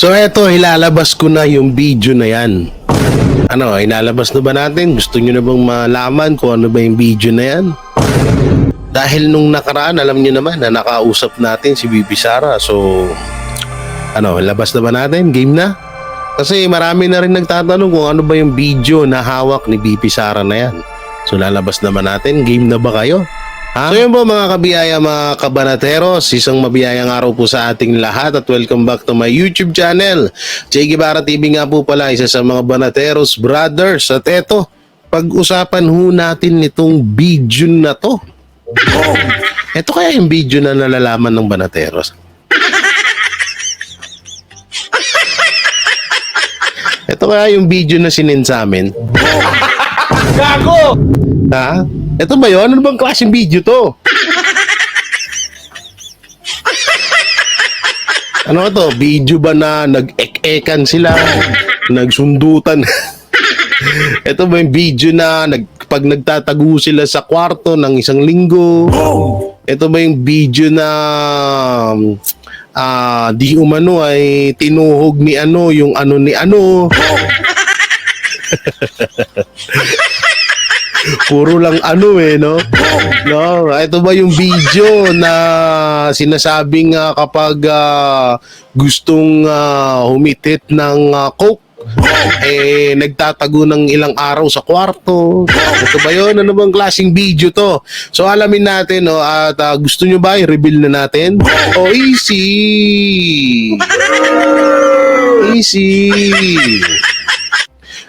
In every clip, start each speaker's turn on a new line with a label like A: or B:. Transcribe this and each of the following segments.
A: So eto, ilalabas ko na yung video na yan. Ano, ilalabas na ba natin? Gusto nyo na bang malaman kung ano ba yung video na yan? Dahil nung nakaraan, alam nyo naman na nakausap natin si BP Sara. So, ano, labas na ba natin? Game na? Kasi marami na rin nagtatanong kung ano ba yung video na hawak ni BP Sara na yan. So, lalabas naman natin. Game na ba kayo? Ha? So yun po mga kabiyaya, mga kabanateros, isang mabiyayang araw po sa ating lahat at welcome back to my YouTube channel. Jay Guevara TV nga po pala, isa sa mga Banateros Brothers. At eto, pag-usapan ho natin itong video na to. Ito kaya yung video na nalalaman ng Banateros. Ito kaya yung video na sinend sa amin. Gago! Ha? Ito ba yun? Ano bang klaseng video to? Ano to? Video ba na nag-ek-ekan sila? Nagsundutan? Ito ba yung video na pag nagtatago sila sa kwarto ng isang linggo? Ito ba yung video na di umano ay tinuhog ni ano yung ano ni ano? Puro lang ano no? No, ito ba yung video na sinasabing kapag gustong humitit ng coke, nagtatago ng ilang araw sa kwarto? Ito ba yun? Ano bang klaseng video to? So alamin natin, no? At gusto nyo ba i-reveal na natin? Oh, easy! Easy!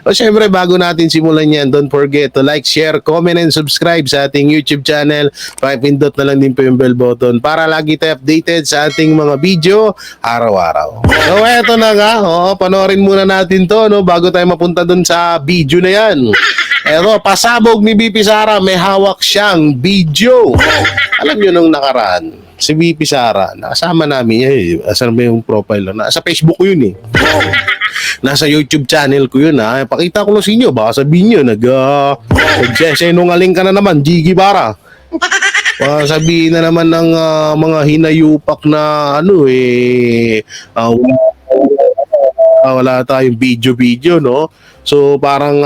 A: O syempre, bago natin simulan yan, don't forget to like, share, comment, and subscribe sa ating YouTube channel. Pakipindot na lang din po yung bell button para lagi tayo updated sa ating mga video araw-araw. So eto na nga, panoorin muna natin to, no, bago tayo mapunta dun sa video na yan. Eto, pasabog ni BP Sara, may hawak siyang video. Alam nyo nung nakaraan, si BP Sara, nakasama namin, asan ba yung profile? Nasa Facebook ko yun Nasa YouTube channel ko yun Pakita ko lang sa inyo, baka sabihin nyo nagsesenungaling ka na naman, Jay Guevara. Sabihin na naman ng mga hinayupak na wala tayong video, no? So parang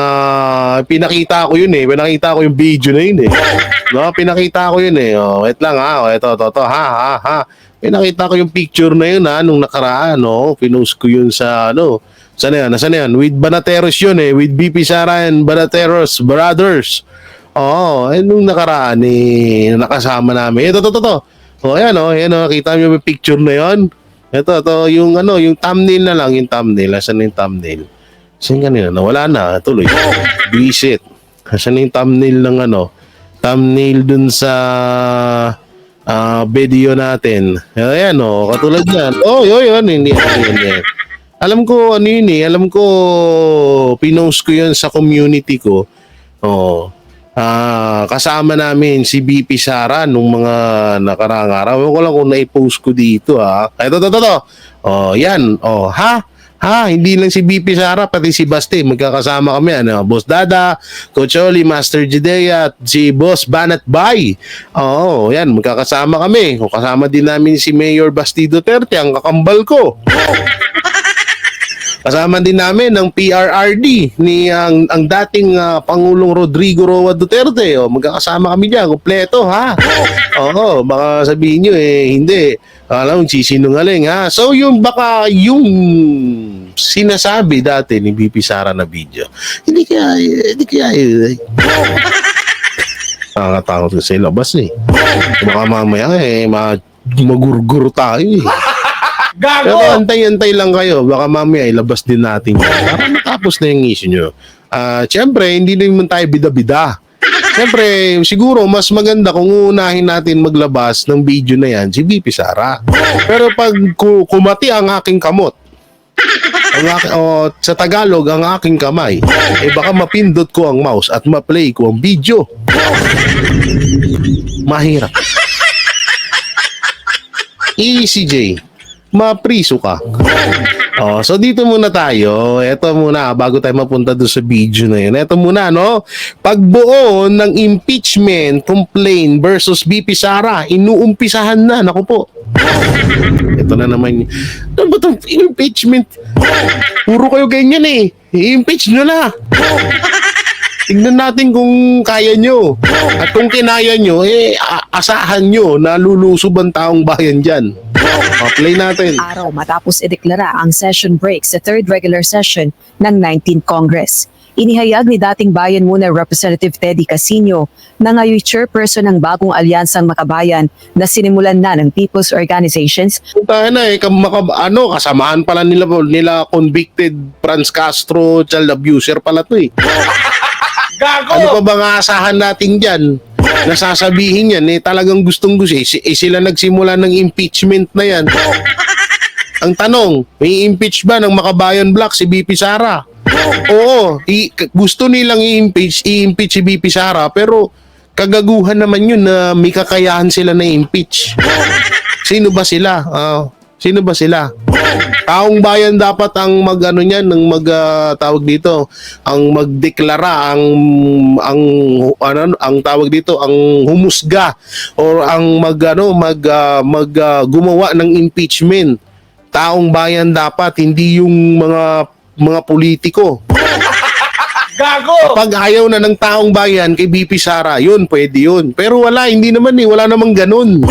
A: pinakita ko yun pinakita ko yung video na yun no? Pinakita ko yun wait lang ito pinakita ko yung picture na yun nung nakaraan, no? Pinost ko yun sa saan na yan? Nasaan na yan? With Banateros yun with BP Sara and Banateros Brothers. Nung nakaraan nakasama namin. Ito. Ayan kita nyo yung picture na yun. Ito, yung yung thumbnail na lang, yung thumbnail. Asan na yung thumbnail? Saan kanina? Nawala na, tuloy. Visit. Asan na yung thumbnail ng thumbnail dun sa video natin. Ayan katulad yan. Yun, hindi yan. Alam ko alam ko pinost ko yun sa community ko. Kasama namin si BP Sara nung mga nakaraang araw. Ewan ko lang kung na-post ko dito Ito. Yan. Hindi lang si BP Sara, pati si Basti. Magkakasama kami. Boss Dada, Coach Oli, Master Jidea, at si Boss Banat Bay. Yan. Magkakasama kami. Kasama din namin si Mayor Basti Duterte, ang kakambal ko. Kasama din namin ng PRRD ni ang dating Pangulong Rodrigo Roa Duterte. Magkakasama kami diyan, kompleto baka sabihin niyo hindi. Alam, sisinungaling So yung baka yung sinasabi dati ni BP Sara na video. Hindi kaya nakakatakot kasi labas Baka mamaya magurgur tayo Gago! Pero antay-antay lang kayo. Baka mamaya ilabas din natin para matapos na yung issue nyo. Siyempre, hindi naman tayo bida-bida. Siyempre, siguro mas maganda kung uunahin natin maglabas ng video na yan si BP Sara. Pero pag kumati ang aking kamot, sa Tagalog, ang aking kamay, baka mapindot ko ang mouse at ma-play ko ang video. Mahirap. Easy, Jay. Mapriso ka. Oh, so dito muna tayo. Ito muna, bago tayo mapunta doon sa video na yun. Ito muna, no? Pagbuo ng impeachment complaint versus BP Sara, inuumpisahan na. Naku po. Ito na naman. Ano ba itong impeachment? Puro kayo ganyan eh. I-impeach nyo na. Tignan natin kung kaya nyo. At kung kinaya nyo, asahan nyo na lulusob ang taong bayan dyan. Play natin.
B: Araw matapos ideklara ang session break sa third regular session ng 19th Congress. Inihayag ni dating Bayan Muna Representative Teddy Casino na ngayon chairperson ng bagong alyansang makabayan na sinimulan na ng people's organizations.
A: Tayo na kasamahan pala nila convicted Franz Castro, child abuser pala to eh. Gago! Ano pa bang aasahan natin dyan? Nasasabihin yan talagang gustong-gusto sila nagsimula ng impeachment na yan. Ang tanong, may impeach ba ng Makabayan Black si BP Sara? Oo, gusto nilang i-impeach si BP Sara, pero kagaguhan naman yun na may kakayahan sila na impeach. Sino ba sila? Sino ba sila? Taong bayan dapat ang tawag dito, ang magdeklara, ang tawag dito, ang humusga or ang gumawa ng impeachment. Taong bayan dapat, hindi yung mga politiko. Gago! Kapag ayaw na ng taong bayan kay BP Sara, yun, pwede yun. Pero hindi naman wala namang ganun.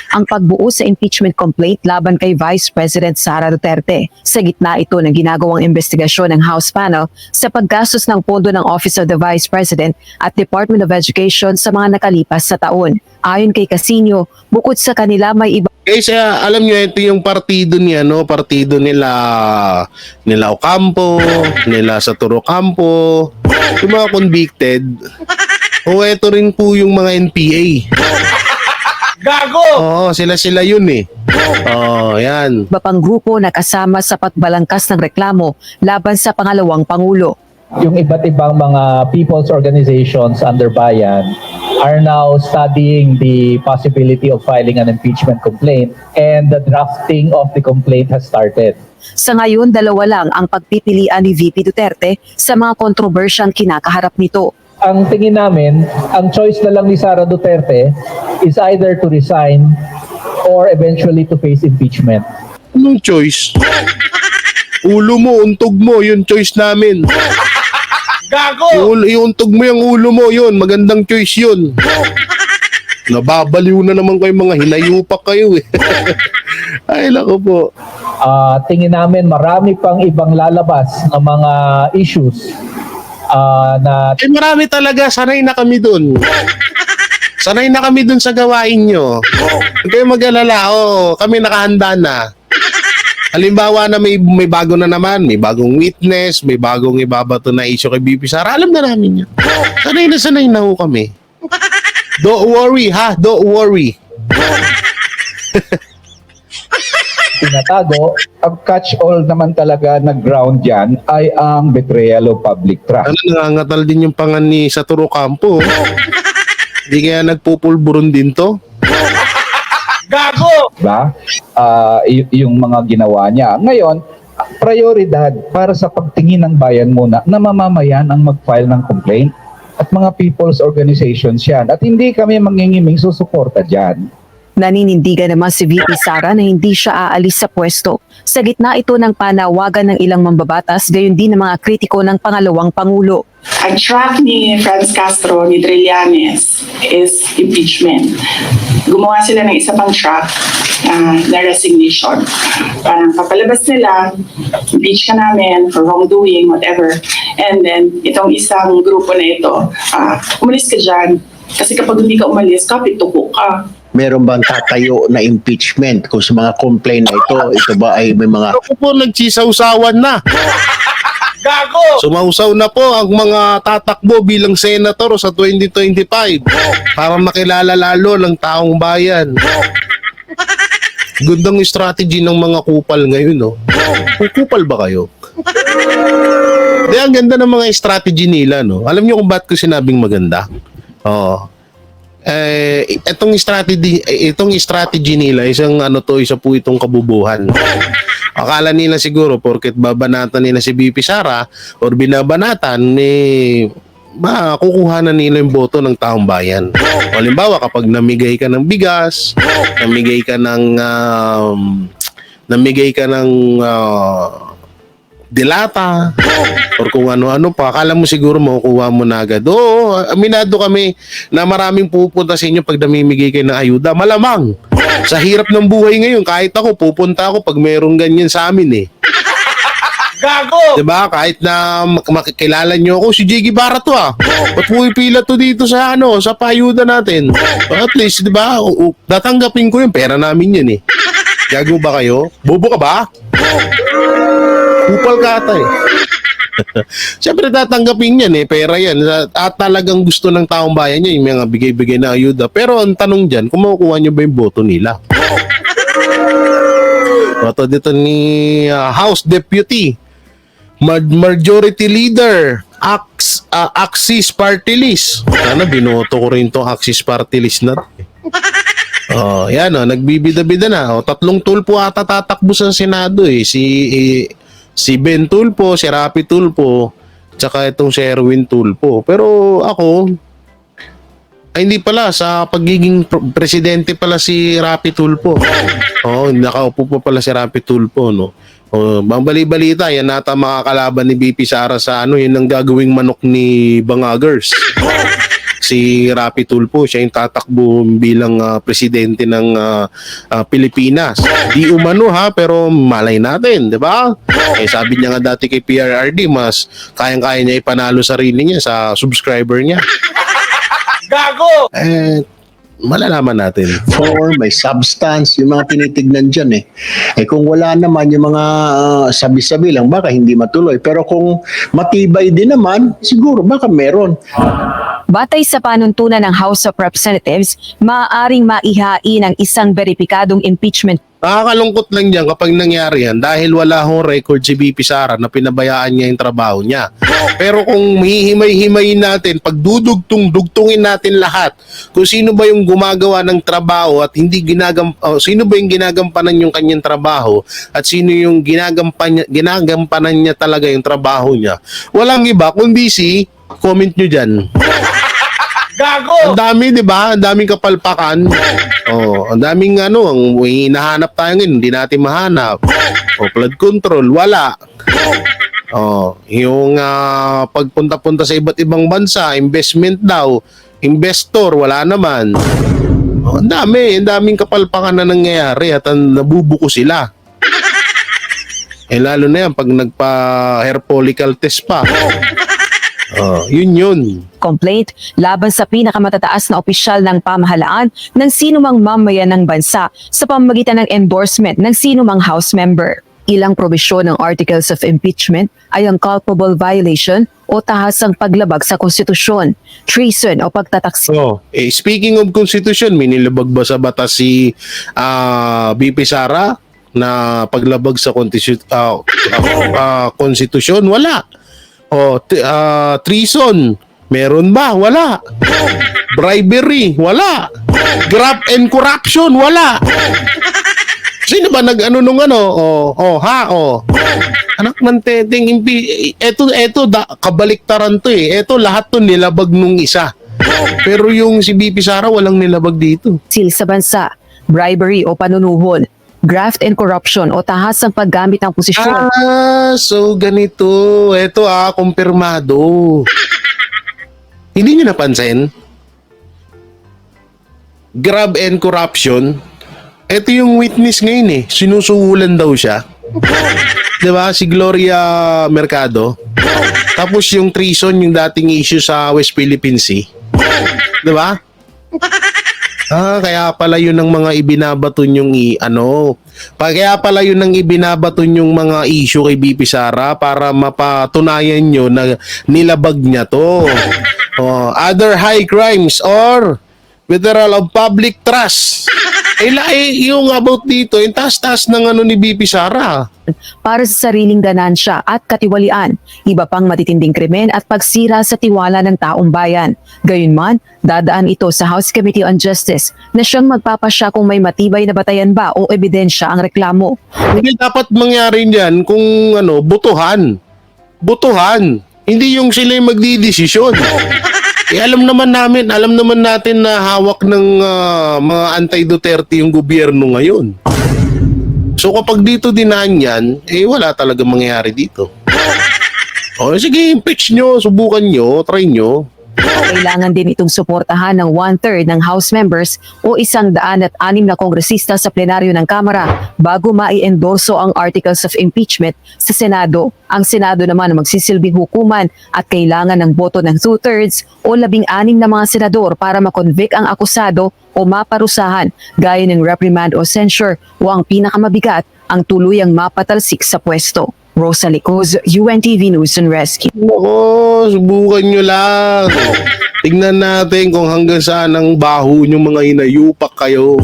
B: Ang pagbuo sa impeachment complaint laban kay Vice President Sara Duterte sa gitna ito ng ginagawang investigasyon ng House panel sa paggastos ng pondo ng Office of the Vice President at Department of Education sa mga nakalipas sa taon. Ayon kay Casino, bukod sa kanila may iba.
A: Kaya alam nyo, ito yung partido niya, no? Partido nila Ocampo, nila Saturo Campo, yung mga convicted. O ito rin po yung mga NPA. Gago! Oo, sila yun eh. Yan.
B: Iba pang grupo na kasama sa pagbalangkas ng reklamo laban sa pangalawang Pangulo.
C: Yung iba't ibang mga people's organizations under bayan are now studying the possibility of filing an impeachment complaint, and the drafting of the complaint has started.
B: Sa ngayon, dalawa lang ang pagpipilian ni VP Duterte sa mga kontrobersyang kinakaharap nito.
C: Ang tingin namin, ang choice na lang ni Sara Duterte is either to resign or eventually to face impeachment.
A: Anong choice? Ulo mo, untog mo, yun choice namin. Gago! Iuntog mo yung ulo mo, yun, magandang choice yun. Nababaliw na naman kayo, mga hinayupak kayo eh. Ay, lako po.
C: Tingin namin marami pang ibang lalabas na mga issues
A: marami talaga, sanay na kami dun. Sanay na kami dun sa gawain nyo. Huwag kayo mag-alala, kami nakahanda na. Halimbawa na may bago na naman, may bagong witness, may bagong ibabato na issue kay BP Sara, alam na namin yun. Sanay na ho kami. Don't worry ha, don't worry.
D: Tinatago, ang catch-all naman talaga na ground yan ay ang betrayal of public trust.
A: Nangangatal din yung pangan ni Saturo Campo. Hindi kaya nagpupulburon din to? Gago!
D: Diba? Yung mga ginawa niya. Ngayon, prioridad para sa pagtingin ng bayan muna na mamamayan ang mag-file ng complaint at mga people's organizations yan. At hindi kami mangingiming susuporta dyan.
B: Naninindigan naman si VP Sara na hindi siya aalis sa pwesto. Sa gitna ito ng panawagan ng ilang mambabatas, gayon din ng mga kritiko ng pangalawang Pangulo.
E: Ang track ni Franz Castro, ni Trillanes is impeachment. Gumawa sila ng isa pang track na resignation. Parang papalabas nila, impeach ka namin for wrongdoing, whatever. And then, itong isang grupo na ito, umalis ka dyan. Kasi kapag hindi ka umalis, kapituko ka.
F: Meron bang tatayo na impeachment kung sa mga complaint na ito ba ay may mga...
A: Ako po, nagsisawsawan na. Gago! Sumausaw na po ang mga tatakbo bilang senator sa 2025 para makilala lalo ng taong bayan. Gandang strategy ng mga kupal ngayon, no? Kupal ba kayo? Di, ang ganda ng mga strategy nila, no? Alam niyo kung ba't ko sinabing maganda? Itong strategy nila, isa po itong kabubuhan. Akala nila siguro porket babanatan nila si BP Sara or binabanatan, makukuha na nila yung boto ng taong bayan. O halimbawa, kapag namigay ka ng bigas, namigay ka ng dilata, or kung ano-ano pa, akala mo siguro makukuha mo na agad. Oo, aminado kami na maraming pupunta sa inyo pag namimigay kayo ng ayuda. Malamang, sa hirap ng buhay ngayon, kahit ako, pupunta ako pag mayroong ganyan sa amin eh. Gago! Diba? Kahit na makikilala nyo ako, si Jiggy Barra to ah. Ba't pumipila to dito sa sa payuda natin? At least, diba? Tatanggapin ko yung pera namin yun eh. Gago ba kayo? Bobo ka ba? Kupal ka ata eh. Siyempre tatanggapin yan eh, pera yan. At talagang gusto ng taong bayan niya yung mga bigay-bigay na ayuda. Pero ang tanong dyan, kung makukuha nyo ba yung boto nila? Boto dito ni House Deputy, Majority Leader, Axis Party List. Sana binoto ko rin itong Axis Party List na. Oh, yan nagbibida-bida na. 3 tulpo ata tatakbo sa Senado eh. Si Ben Tulpo, si Rapi Tulpo, tsaka itong si Erwin Tulpo. Pero ako, ay hindi pala, sa pagiging presidente pala si Rapi Tulpo. Oo, nakaupo pa pala si Rapi Tulpo, no? Bang bali-balita, yan nata makakalaban ni BP Sara sa yun ang gagawing manok ni Bangagers. Si Rapi Tulpo, siya yung tatakbo bilang presidente ng Pilipinas. Di umano ha, pero malay natin, di ba? Sabi niya nga dati kay PRRD, mas kayang-kaya niya ipanalo sarili niya sa subscriber niya. Gago! Malalaman natin.
F: For may substance, yung mga tinitignan dyan eh. Kung wala naman yung mga sabi-sabi lang, baka hindi matuloy. Pero kung matibay din naman, siguro baka meron.
B: Batay sa panuntunan ng House of Representatives, maaaring maihain ang isang beripikadong impeachment.
A: Nakakalungkot lang dyan kapag nangyari yan dahil wala hong record si BP Sara na pinabayaan niya yung trabaho niya. Pero kung hihimay-himayin natin, pag dugtungin natin lahat kung sino ba yung gumagawa ng trabaho at sino ba yung ginagampanan yung kanyang trabaho at sino yung ginagampanan niya talaga yung trabaho niya. Walang iba kundi comment nyo dyan. Gago! Ang dami, di ba? Ang daming kapalpakan. Ang daming ang hinahanap tayo ngayon, hindi natin mahanap. Flood control, wala. Yung pagpunta-punta sa iba't ibang bansa, investment daw, investor, wala naman. Ang daming kapalpakan na nangyayari at nabubuko sila. Lalo na yan pag nagpa-hair follicle test pa. Yun.
B: Complaint laban sa pinakamatataas na opisyal ng pamahalaan ng sinumang mamayan ng bansa sa pamamagitan ng endorsement ng sinumang House member. Ilang probisyon ng Articles of Impeachment ay ang culpable violation o tahasang paglabag sa konstitusyon, treason o pagtataksi.
A: Speaking of konstitusyon, may nilabag ba sa batas si BP Sara na paglabag sa konstitusyon? Wala. Treason, meron ba? Wala. Bribery, wala. Graft and corruption, wala. Sino ba anak ng teteng kabaliktaran to eh. Ito lahat to nilabag nung isa. Pero yung si BP Sara walang nilabag dito.
B: Sil sa bansa, bribery o panunuhol, graft and corruption o tahasang paggamit ng posisyon.
A: So ganito. Ito kumpirmado. Hindi nyo napansin? Grab and corruption. Ito yung witness ngayon eh. Sinusuhulan daw siya. Diba? Si Gloria Mercado. Tapos yung treason, yung dating issue sa West Philippine Sea. Diba? Kaya pala yun ang mga ibinabaton yung kaya pala yun ang ibinabaton yung mga issue kay BP Sara para mapatunayan nyo na nilabag niya to. Other high crimes or withdrawal of public trust. Yung about dito, yung taas-taas ng ano ni BP Sara.
B: para sa sariling ganansya at katiwalian, iba pang matitinding krimen at pagsira sa tiwala ng taong bayan. Gayunman, dadaan ito sa House Committee on Justice na siyang magpapasya kung may matibay na batayan ba o ebidensya ang reklamo.
A: Hindi dapat mangyari niyan kung ano, butuhan. Butuhan. Hindi yung sila yung magdidesisyon. Alam naman natin na hawak ng mga anti-Duterte yung gobyerno ngayon. So kapag dito dinaan yan, wala talaga mangyayari dito. O sige, impeach nyo, subukan nyo, try nyo.
B: Kailangan din itong suportahan ng 1/3 ng House members o 106 na kongresista sa plenaryo ng Kamara bago mai-endorso ang Articles of Impeachment sa Senado. Ang Senado naman ang magsisilbing hukuman at kailangan ng boto ng 2/3 o 16 na mga senador para makonvict ang akusado o maparusahan gaya ng reprimand o censure o ang pinakamabigat, ang tuluyang mapatalsik sa pwesto. Rosa Licoz, UNTV News and Rescue.
A: Nako, subukan nyo lang. Tingnan natin kung hanggang saan ang baho nyo mga inayupak kayo.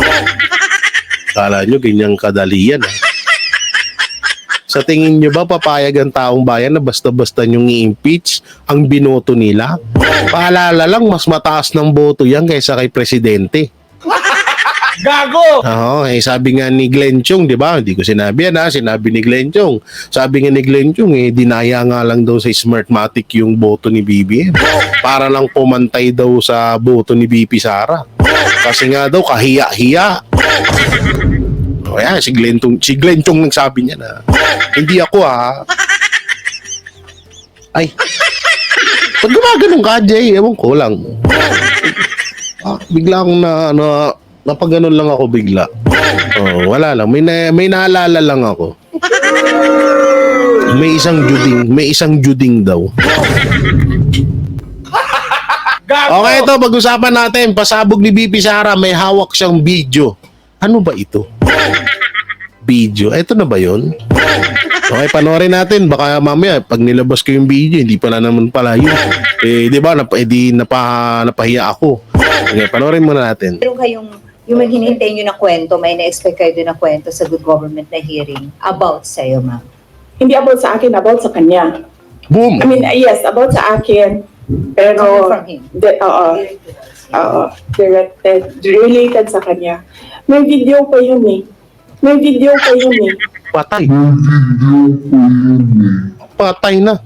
A: Kala nyo ganyang kadali yan. Sa tingin nyo ba papayag ang taong bayan na basta-basta nyong i-impeach ang binoto nila? Paalala lang, mas mataas ng boto yan kaysa kay Presidente.
C: Gago!
A: Oo, sabi nga ni Glenn Chong, di ba? Hindi ko sinabi yan, sinabi ni Glenn Chong. Sabi nga ni Glenn Chong, dinaya nga lang daw sa Smartmatic yung boto ni BBM. Para lang pumantay daw sa boto ni BP Sara. Kasi nga daw, kahiya-hiya. O yan, si Glenn Chong nagsabi niya na, hindi ako Ay, pag gumaganon ka, Jay, ewan ko lang. Bigla akong napaganon lang ako bigla. Oh, wala lang. May naalala lang ako. May isang juding daw. Okay, ito pag-usapan natin. Pasabog ni BP Sara, may hawak siyang video. Ano ba ito? Video. Ito na ba 'yon? Okay, panoorin natin. Baka mamaya pag nilabas ko yung video, hindi pala naman pala yun. Di ba? Napahiya ako. Okay, panoorin muna natin.
G: Meron kayong yung may hinihintay nyo na kwento, may na-expect kayo din na kwento sa good government na hearing about sa'yo, ma'am.
E: Hindi about sa akin, about sa kanya.
A: Boom!
E: I mean, yes, about sa akin. Pero,
G: Coming from him.
E: related sa kanya. May video pa yun eh.
A: Patay. Patay na.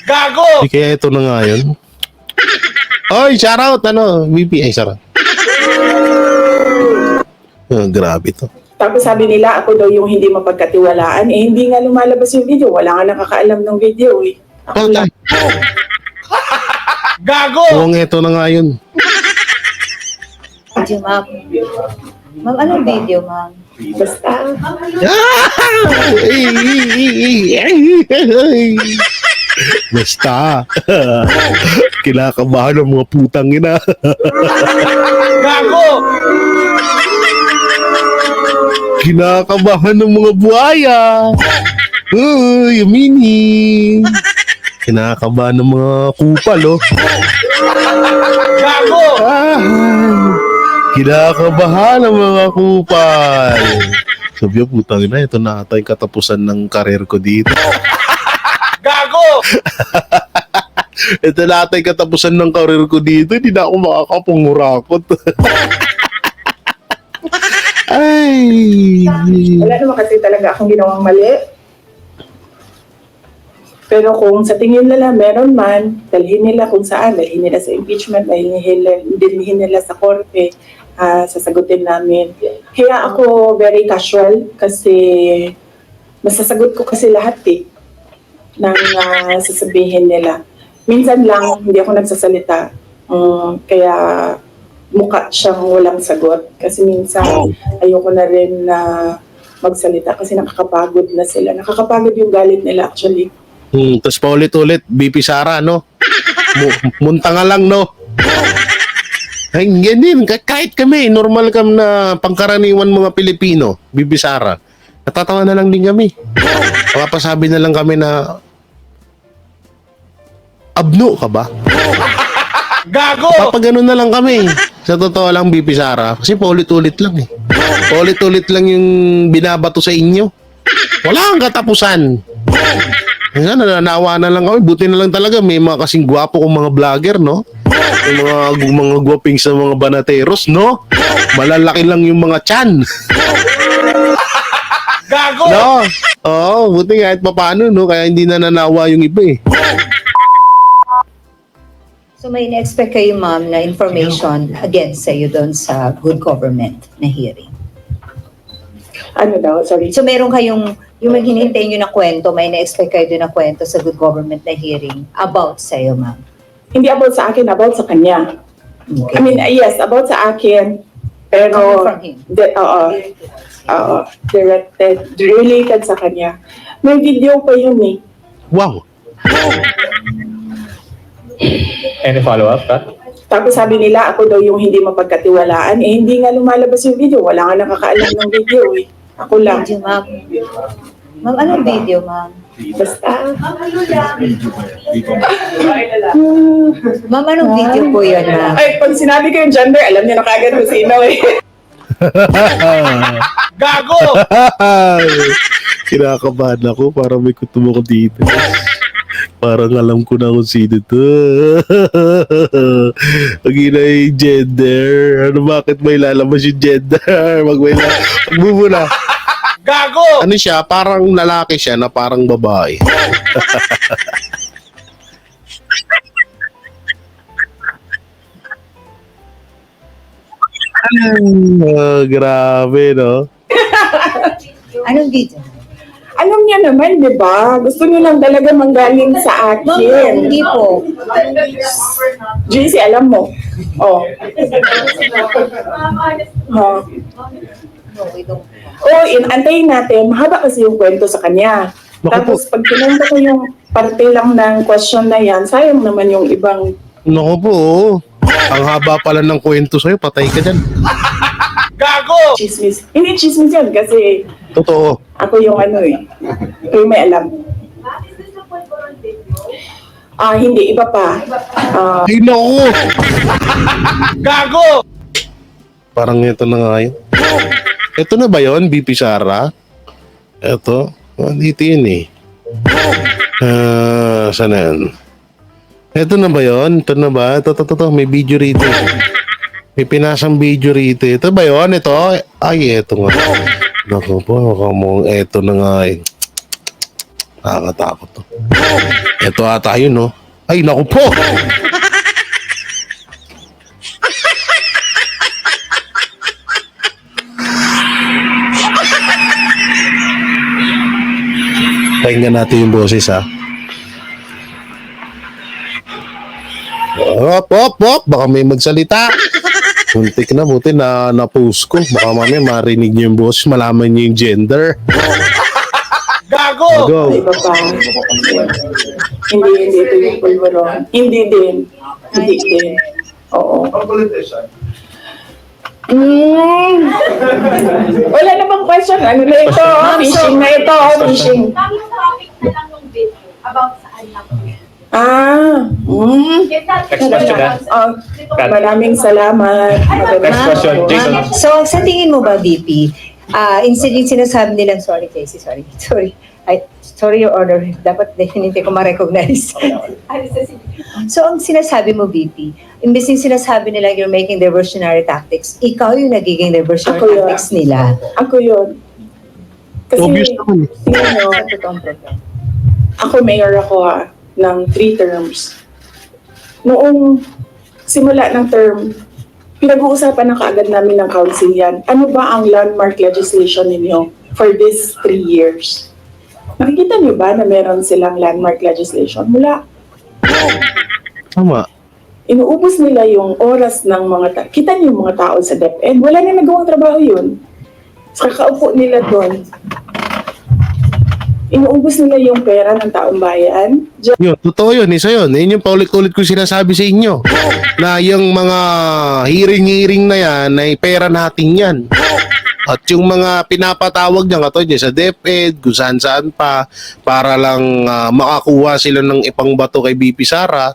C: Gago!
A: Di kaya ito na nga yun. Oy, shoutout, BP, shoutout. Grabe to.
E: Tapos sabi nila, ako daw yung hindi mapagkatiwalaan. Hindi nga lumalabas yung video. Wala nga nakakaalam ng video eh. Ako lang.
C: Gago!
A: Oo, ito na nga yun.
G: Video, ma'am. Ma'am, anong video, ma'am?
E: Basta.
A: Basta. Kinakabahan ng mga putang ina.
C: Gago!
A: Kinakabahan ng mga buhaya. Yamini. Kinakabahan ng mga kupal,
C: Gago!
A: Kinakabahan ng mga kupal. Sabi ko, putang ina, ito na ata yung katapusan ng karir ko dito.
C: Gago!
A: Ito na ata yung katapusan ng karir ko dito. Hindi na ako makakapangurakot. Ay.
E: Wala naman kasi talaga akong ginawang mali. Pero kung sa tingin nila meron man, dalhin nila kung saan, dalhin nila sa impeachment, dalhin nila sa korte, sasagutin namin. Kaya ako very casual kasi masasagot ko kasi lahat ng sasabihin nila. Minsan lang hindi ako nagsasalita. Kaya mukha siyang walang sagot. Kasi minsan ayoko na rin na magsalita kasi nakakapagod na sila. Nakakapagod yung galit nila actually.
A: Tapos paulit-ulit, BP Sara, munta nga lang, Ay, ganyan, kahit kami, normal kami na pangkaraniwan mga Pilipino, BP Sara. Natatawa na lang din kami. Papasabi na lang kami na, abno ka ba?
C: Gago!
A: Papaganon na lang kami. Sa totoo lang, BP Sara, kasi paulit-ulit lang eh. Paulit-ulit lang yung binabato sa inyo. Wala kang katapusan. Nga, nananawa na lang kami. Buti na lang talaga, may mga kasing gwapo kong mga vlogger, no? Yung mga gwaping sa mga banateros, no? Malalaki lang yung mga chan.
H: Gago!
A: No? Oo, buti kahit papaano, no? Kaya hindi nananawa yung iba eh.
G: So may na-expect kayo, ma'am, na information against sa'yo doon sa good government na hearing.
E: Ano daw, sorry.
G: So meron kayong, yung hinihintay nyo na kwento, may na-expect kayo doon na kwento sa good government na hearing about sa'yo, ma'am.
E: Hindi about sa akin, about sa kanya.
G: Okay.
E: I mean, yes, about sa akin. Pero,
G: Coming from him.
E: oo, directed, related sa kanya. May video pa yun eh.
A: Wow.
C: Any follow-up, Pat?
E: Tapos sabi nila, ako daw yung hindi mapagkatiwalaan. Eh, hindi nga lumalabas yung video. Wala nga nakakaalam ng video eh. Ako lang.
G: Video, ma'am. Ma'am, anong video, ma'am?
E: Basta.
G: Ma'am, anong video po yun, ma'am?
E: Ay, pag sinabi ko yung gender, alam niyo na kagad kung sino eh.
H: Gago!
A: Kinakabahan ako, parang may kutubo ko dito. Parang alam ko na kung sino to. Pag inay gender, ano bakit may lalabas yung gender? Magbubula.
H: Gago!
A: Ano siya, parang lalaki siya na parang babae. Grabe, no?
G: Anong video?
E: Alam niya naman, di ba? Gusto niyo lang talaga manggaling sa
G: Ma'am,
E: akin.
G: hindi po.
E: JC, alam mo. Oh. Oh.
G: No, we don't.
E: Oh, antayin natin. Mahaba kasi yung kwento sa kanya.
A: Naku
E: Tapos pag kinento ko yung parte lang ng question na yan, sayang naman yung ibang...
A: Naku po, oh. Ang haba pala ng kwento sa'yo, patay ka dyan.
H: Gago!
E: Chismis. Hindi chismis yan kasi
A: Totoo.
E: ako yung ano eh. Ako yung may alam. Hindi. Iba pa.
A: Ay, naku!
H: Gago!
A: Parang ito na nga yun. Ito na ba yun, BP Sara? Ito. Dito yun eh. Saan na yan? Ito na ba yun? Ito na ba? Ito. May video rito. May pinasang video rito. Ito ba yun? Ito? Ay, ito nga. Naku po, mukhang ito na nga eh. Nakakatakot to. Ito ata yun, no? Ay, naku po! Pakinggan natin yung boses, ha? Op! Baka may magsalita. Muntik na, buti na na-post ko. Baka mamaya marinig niyo yung boses, malaman niyo yung gender.
H: Gago!
A: Go!
E: Iba pa. Hindi ito yung pulveron. Hindi din. Oo. Wala na bang question? Ano na ito? Fishing na ito. Fishing.
I: Tamang topic na lang ng video about sa anak ko.
C: Next question,
E: Maraming salamat.
C: Next question, Jason.
G: So, sa tingin mo ba, VP, yung sinasabi nilang, sorry, Casey, sorry, Your Honor, dapat hindi ko ma-recognize. So, ang sinasabi mo, VP, imbes yung sinasabi nila you're making diversionary tactics, ikaw yung nagiging diversionary
E: Ako yun.
G: tactics nila.
E: Ako yun. Kasi,
A: Obvious naman eh.
E: tingnan mo,
G: Sa totoong problema.
E: ako mayor ako ng 3 terms. Noong simula ng term, pinag-uusapan na kaagad namin ng council yan. Ano ba ang landmark legislation ninyo for these 3 years? Nakikita niyo ba na meron silang landmark legislation? Wala.
A: Tama.
E: Inuubos nila yung oras ng mga kita niyo yung mga tao sa DepEd. Wala na nagawang trabaho yun. Sa kakaupo nila doon. Inuubos nila yung pera ng taong bayan.
A: Yun, totoo yun, isa yun. Yun yung paulit-ulit ko sinasabi sa inyo. Na yung mga hearing na yan, ay pera natin yan. At yung mga pinapatawag niya katulad niya sa DepEd, kung saan-saan pa, para lang makakuha sila ng ipangbato kay BP Sara,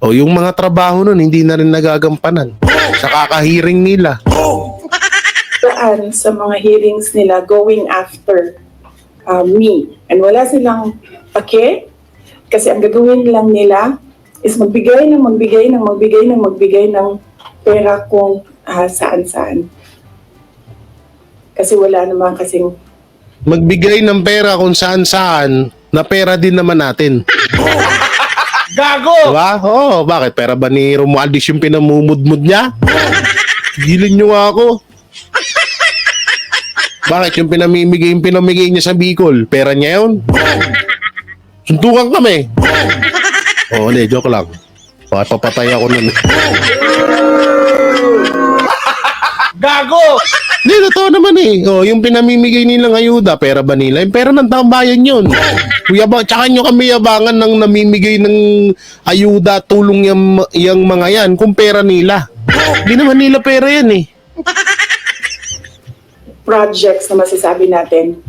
A: o yung mga trabaho nun, hindi na rin nagagampanan. sa kakahiring nila.
E: Saan sa mga hearings nila going after me. And wala silang pake kasi ang gagawin lang nila is magbigay ng pera kung saan-saan. Kasi wala naman kasing
A: Magbigay ng pera kung saan-saan na pera din naman natin.
H: Gago!
A: Diba? Oo, bakit? Pera ba ni Romualdez yung pinamumudmud niya? Gilin nyo nga ako. Bakit? Yung pinamigay niya sa Bicol, pera niya yun? Suntukan kami. Oo, hindi, joke lang. Papatay ako nun.
H: Gago!
A: Hindi, totoo naman eh. Oh, yung pinamimigay nilang ayuda, pera ba nila? Yung pera ng taong bayan yun. Kuya ba, tsaka nyo kami yabangan ng namimigay ng ayuda, tulong yung mga yan, kung pera nila. Hindi naman nila pera yan eh.
E: projects na masasabi natin.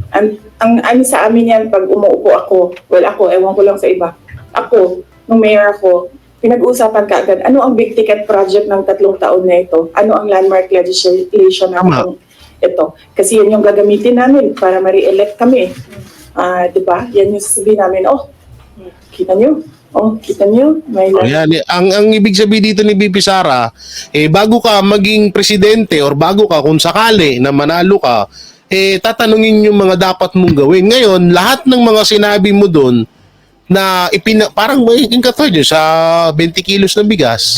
E: Ang ano sa amin yan, pag umuupo ako, ewan ko lang sa iba. Ako, nung mayor ako, pinag-uusapan ka agad, ano ang big ticket project ng 3 taon na ito? Ano ang landmark legislation ng ito? Kasi yun yung gagamitin namin para ma-re-elect kami. Diba? Yan yung sasabihin namin, kita nyo? May
A: Ayan, ang ibig sabihin dito ni BP Sara, bago ka maging presidente or bago ka kung sakali na manalo ka, tatanungin yung mga dapat mong gawin. Ngayon, lahat ng mga sinabi mo doon na parang magiging katulad sa 20 kilos na bigas,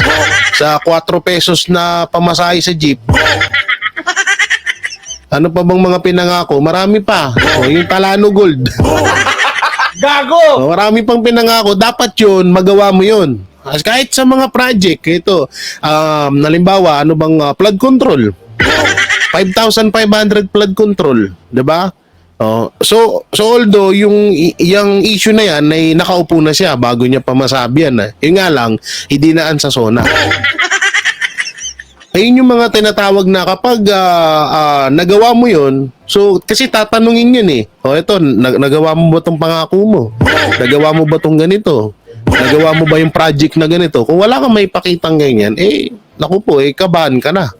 A: sa 4 pesos na pamasahe sa jeep. Ano pa bang mga pinangako? Marami pa. Yung Talano Gold.
H: Gago!
A: Marami pang pinangako. Dapat yun, magawa mo yun. Kahit sa mga project, ito, halimbawa, ano bang flood control? 5,500 flood control. Diba? So although yung issue na yan ay nakaupo na siya bago niya pa masabi yan. Yun nga lang, hindi naan sa SONA. Ayun yung mga tinatawag na kapag nagawa mo yun, so kasi tatanungin yun eh. Ito, nagawa mo ba itong pangako mo? Nagawa mo ba itong ganito? Nagawa mo ba yung project na ganito? Kung wala kang may pakitang ganyan, naku po, kabahan ka na.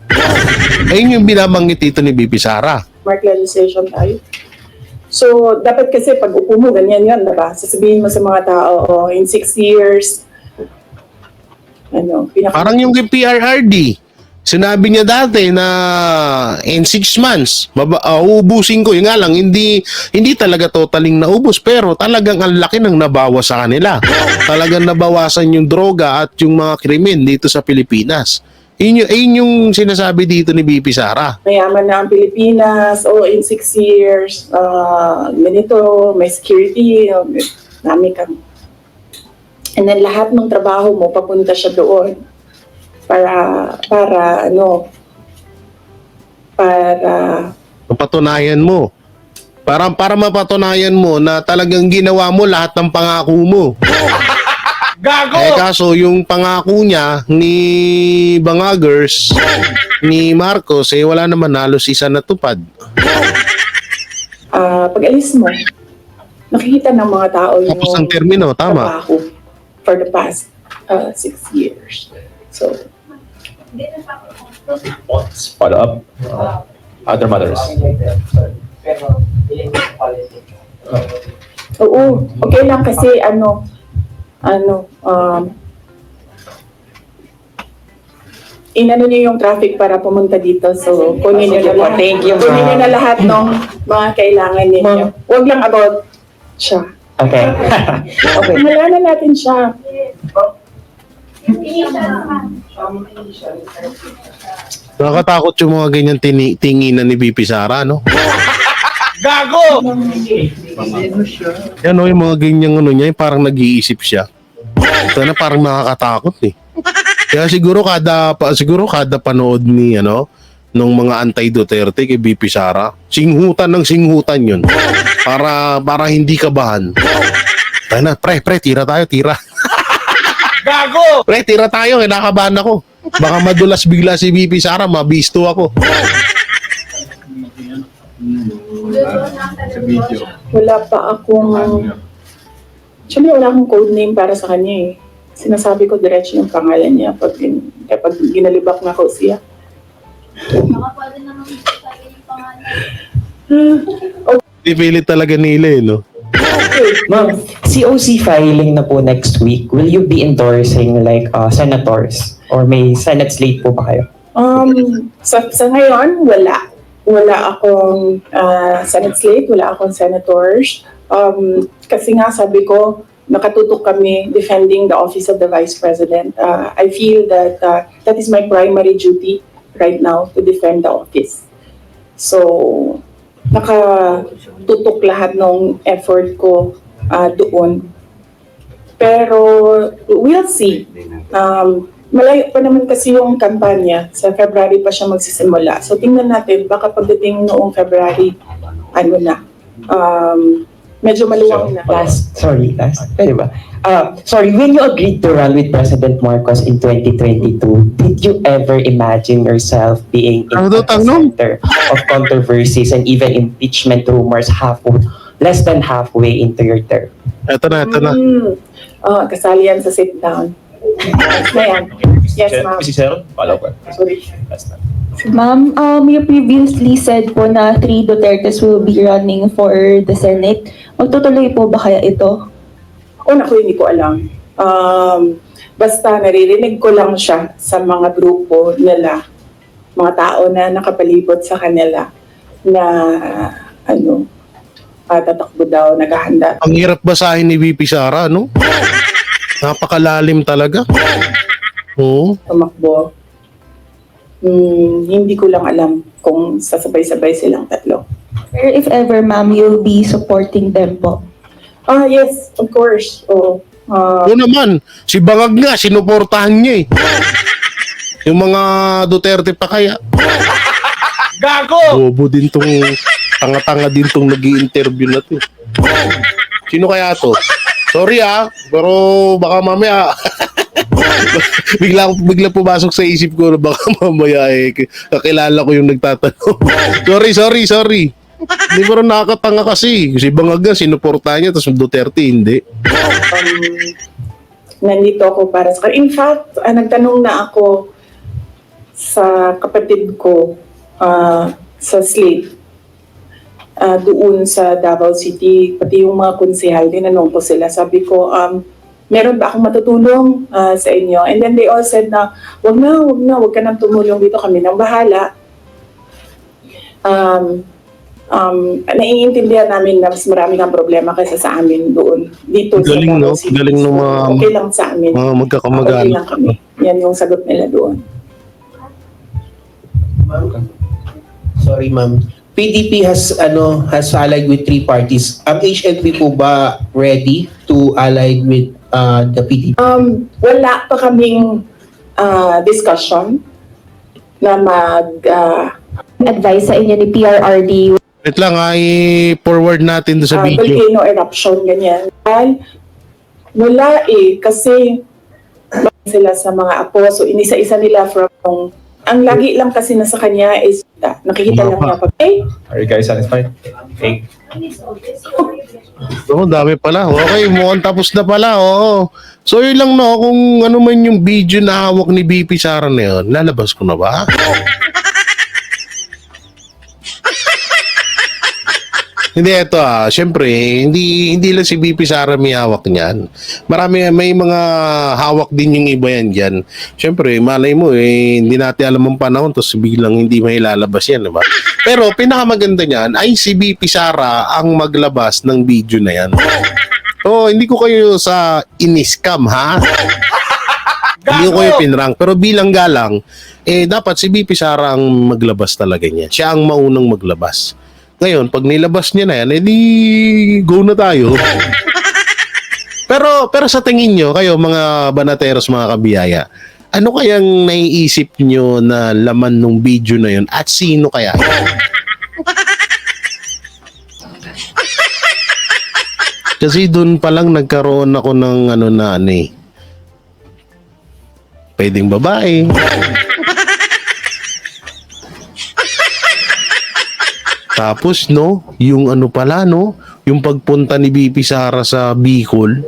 A: Ayun yung binabanggit dito ni BP Sara.
E: landmark legislation tayo. So, dapat kasi pag upo mo, ganyan yan, diba? Sasabihin mo sa mga tao, in 6 years,
A: Parang yung kay PRRD. Sinabi niya dati na in 6 months, uubusin ko. Yung nga lang, hindi talaga totaling naubos, pero talagang ang laki ng nabawas sa kanila. Talagang nabawasan yung droga at yung mga krimen dito sa Pilipinas. Yun yung sinasabi dito ni BP Sara.
E: Mayaman na ang Pilipinas, in 6 years, ganito, may security, dami kang. And then lahat ng trabaho mo, papunta siya doon. Para
A: Mapatunayan mo. Para mapatunayan mo na talagang ginawa mo lahat ng pangako mo.
H: Gago!
A: Kaso yung pangako niya ni Bangagers, ni Marcos, wala naman halos isa na tupad.
E: pag alis mo, nakikita ng mga tao yung
A: Tapos ang termino, tama.
E: trabaho for the past 6 years. So,
C: Follow up. Other matters.
E: oo, okay lang kasi inano niyo yung traffic para pumunta dito. So, kunin niyo na lahat.
G: Thank you,
E: Kunin niyo na lahat ng mga kailangan ninyo. Huwag lang about siya.
G: Okay. Okay.
E: Pangalanan natin siya.
A: Nakakatakot yung mga ganyan tinginan ni BP Sara, no?
H: Gago!
A: Yan, yung mga ganyan niya, parang nag-iisip siya. Ito na parang nakakatakot eh. Kaya siguro kada panood ni nung mga anti-Duterte kay BP Sara, singhutan yun. Para hindi kabahan. Tayo na, pre, tira tayo.
H: Gago!
A: Pre, tira tayo, kinakabahan ako. Baka madulas bigla si BP Sara, mabisto ako.
E: Wala pa akong... Actually, wala akong code name para sa kanya eh. sinasabi ko diretso yung pangalan niya kapag ginalibak na ko siya.
I: Baka pwede naman sabi yung pangalan.
A: Pipilit talaga nila eh, no?
J: Ma'am, COC filing na po next week. Will you be endorsing like senators? Or may Senate slate po ba kayo?
E: Sa ngayon, wala. Wala akong Senate slate, wala akong senators. Kasi nga sabi ko, nakatutok kami defending the office of the Vice President. I feel that that is my primary duty right now, to defend the office. So, nakatutok lahat ng effort ko doon. Pero, we'll see. Malayo pa naman kasi yung kampanya. Sa February pa siya magsisimula. So, tingnan natin. Baka pagdating noong February, medyo maluwang na.
J: Last. Pwede ba? Sorry, when you agreed to run with President Marcos in 2022, did you ever imagine yourself being in the center of controversies and even impeachment rumors less than halfway into your term?
A: Ito na.
E: Kasali yan sa sit down. Yes, ma'am.
H: Mrs. Sharon, follow up.
E: Sorry.
K: Ma'am, you previously said po na 3 Dutertes will be running for the Senate. Magtutuloy po ba kaya ito?
E: Naku, hindi ko alam. Basta naririnig ko lang siya sa mga grupo nila, mga tao na nakapalibot sa kanila na tatakbo daw, naghahanda.
A: Ang hirap basahin ni VP Sara, no? Napakalalim talaga. Oo.
E: Tumakbo. Hindi ko lang alam kung sasabay-sabay silang tatlo.
K: Or if ever, ma'am, you'll be supporting them po.
E: Yes, of course.
A: Oo naman, si Bangag nga, sinuportahan niya eh. Yung mga Duterte pa kaya.
H: Gago!
A: Bobo din tong, tanga-tanga din tong nag-i-interview na to. Sino kaya to? Sorry pero baka mamaya bigla pumasok sa isip ko na baka mamaya kakilala ko yung nagtatanong. Sorry. Hindi mo rin nakakatanga kasi. Si Bangag nga, sinuportahan niya, tapos Duterte hindi.
E: Nandito ako para sa... In fact, nagtanong na ako sa kapatid ko sa slate doon sa Davao City, pati yung mga konsehal, tinanong ko sila. Sabi ko, meron ba akong matutulong sa inyo? And then they all said na, wag ka nang tumulong dito, kami nang bahala. Naiintindihan namin na mas marami kang problema kaysa sa amin doon. Dito
A: Galing,
E: sa Davao
A: no?
E: City.
A: Galing ng mga
E: okay lang sa amin.
A: magkakamag-anak.
E: Okay lang kami. Yan yung sagot nila doon.
L: Sorry, ma'am. PDP has allied with 3 parties. Ang HLP po ba ready to ally with the PDP?
E: Wala pa kaming discussion na
K: Advice sa inyo ni PRRD.
A: Wait lang, i-forward natin doon sa video.
E: volcano eruption, ganyan. Wala kasi sila sa mga apo. So, inisa-isa nila from... Ang lagi lang kasi nasa kanya is nakikita lang niya pag,
H: Are you guys satisfied? Okay.
A: Dami pala. Okay, mukhang tapos na pala. Oo. So, yun lang no, kung ano man yung video na hawak ni VP Sara na yun, lalabas ko na ba? Hindi, ito syempre, hindi lang si VP Sara may hawak niyan. May mga hawak din yung iba yan dyan. Syempre, malay mo, hindi natin alam ang panahon, tapos biglang hindi may lalabas yan, diba? Pero, pinakamaganda niyan ay si VP Sara ang maglabas ng video na yan. So, hindi ko kayo sa in-scam, ha? Hindi ko kayo pinrank. Pero bilang galang, dapat si VP Sara ang maglabas talaga niya. Siya ang maunang maglabas. Ngayon, pag nilabas niya na yan, edi go na tayo. pero sa tingin nyo, kayo mga banateros, mga kabiyaya, ano kayang naiisip nyo na laman ng video na yun at sino kaya? Kasi doon pa lang nagkaroon ako ng pwedeng babae. Tapos yung yung pagpunta ni BP Sara sa Bicol,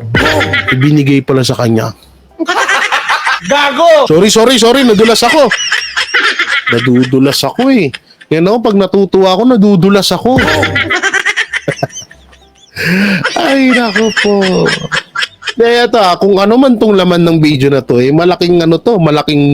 A: ibinigay pala sa kanya.
H: Gago!
A: Sorry, nadulas ako. Nadudulas ako eh. Yan ako, pag natutuwa ako, nadudulas ako. Ay, nako po. Kaya ito, kung ano man tong laman ng video na to, malaking malaking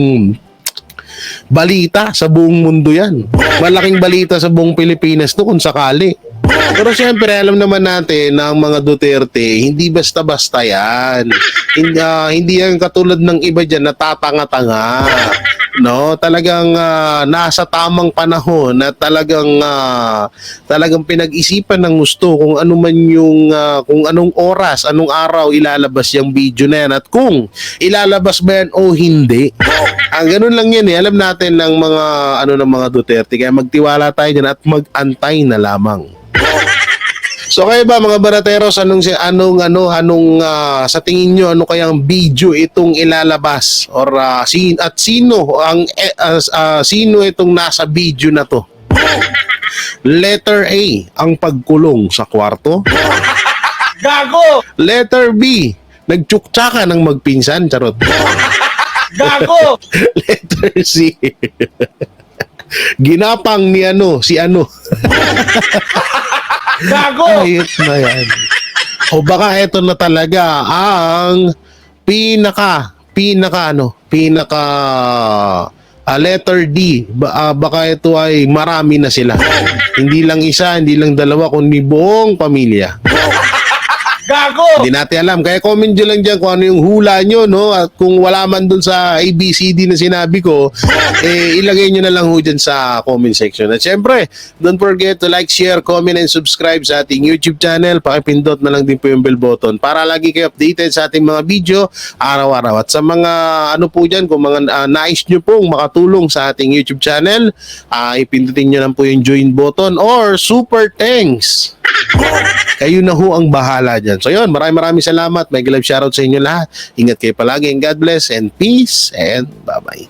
A: balita sa buong mundo yan. Malaking balita sa buong Pilipinas to kung sakali. Pero siyempre, alam naman natin na ang mga Duterte, hindi basta-basta yan. Hindi yan katulad ng iba dyan na tatanga-tanga. No, talagang nasa tamang panahon na talagang pinag-isipan ng gusto kung ano man yung kung anong oras, anong araw ilalabas yung video na yan at kung ilalabas ba yan o hindi. Ang ganun lang yan eh. Alam natin ng mga ng mga Duterte, kaya magtiwala tayo dyan at mag-antay na lamang. So kayo ba mga barateros, anong sa tingin nyo ano kayang video itong ilalabas or sino itong nasa video na to? Letter A, ang pagkulong sa kwarto.
H: Gago!
A: Letter B, nagtsuktsakan ng magpinsan, charot.
H: Gago!
A: Letter C, ginapang ni si
H: Gago!
A: Ayot na yan. O baka ito na talaga ang letter D. Baka ito ay marami na sila. Hindi lang isa, hindi lang dalawa, kundi buong pamilya.
H: Gago!
A: Hindi natin alam. Kaya comment nyo lang dyan kung ano yung hula nyo, no? At kung wala man dun sa ABCD na sinabi ko, ilagay nyo na lang ho dyan sa comment section. At syempre, don't forget to like, share, comment, and subscribe sa ating YouTube channel. Pakipindot na lang din po yung bell button para lagi kayo updated sa ating mga video araw-araw. At sa mga po dyan, kung mga nais nyo pong makatulong sa ating YouTube channel, ipindutin nyo lang po yung join button or super thanks. Kayo na ho ang bahala dyan. So yun, maraming salamat. May live shoutout sa inyo lahat. Ingat kayo palagi and God bless and peace and bye-bye.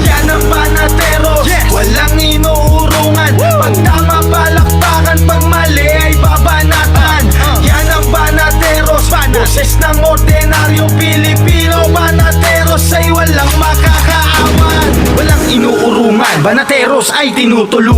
M: Yan ang Banateros, walang inuurungan. Pag tama palakpakan, pag mali ay babanatan. Yan ang Banateros, boses ng ordinaryong Pilipino. Banateros ay walang makakaawan. Walang inuurungan, Banateros ay tinutulungan.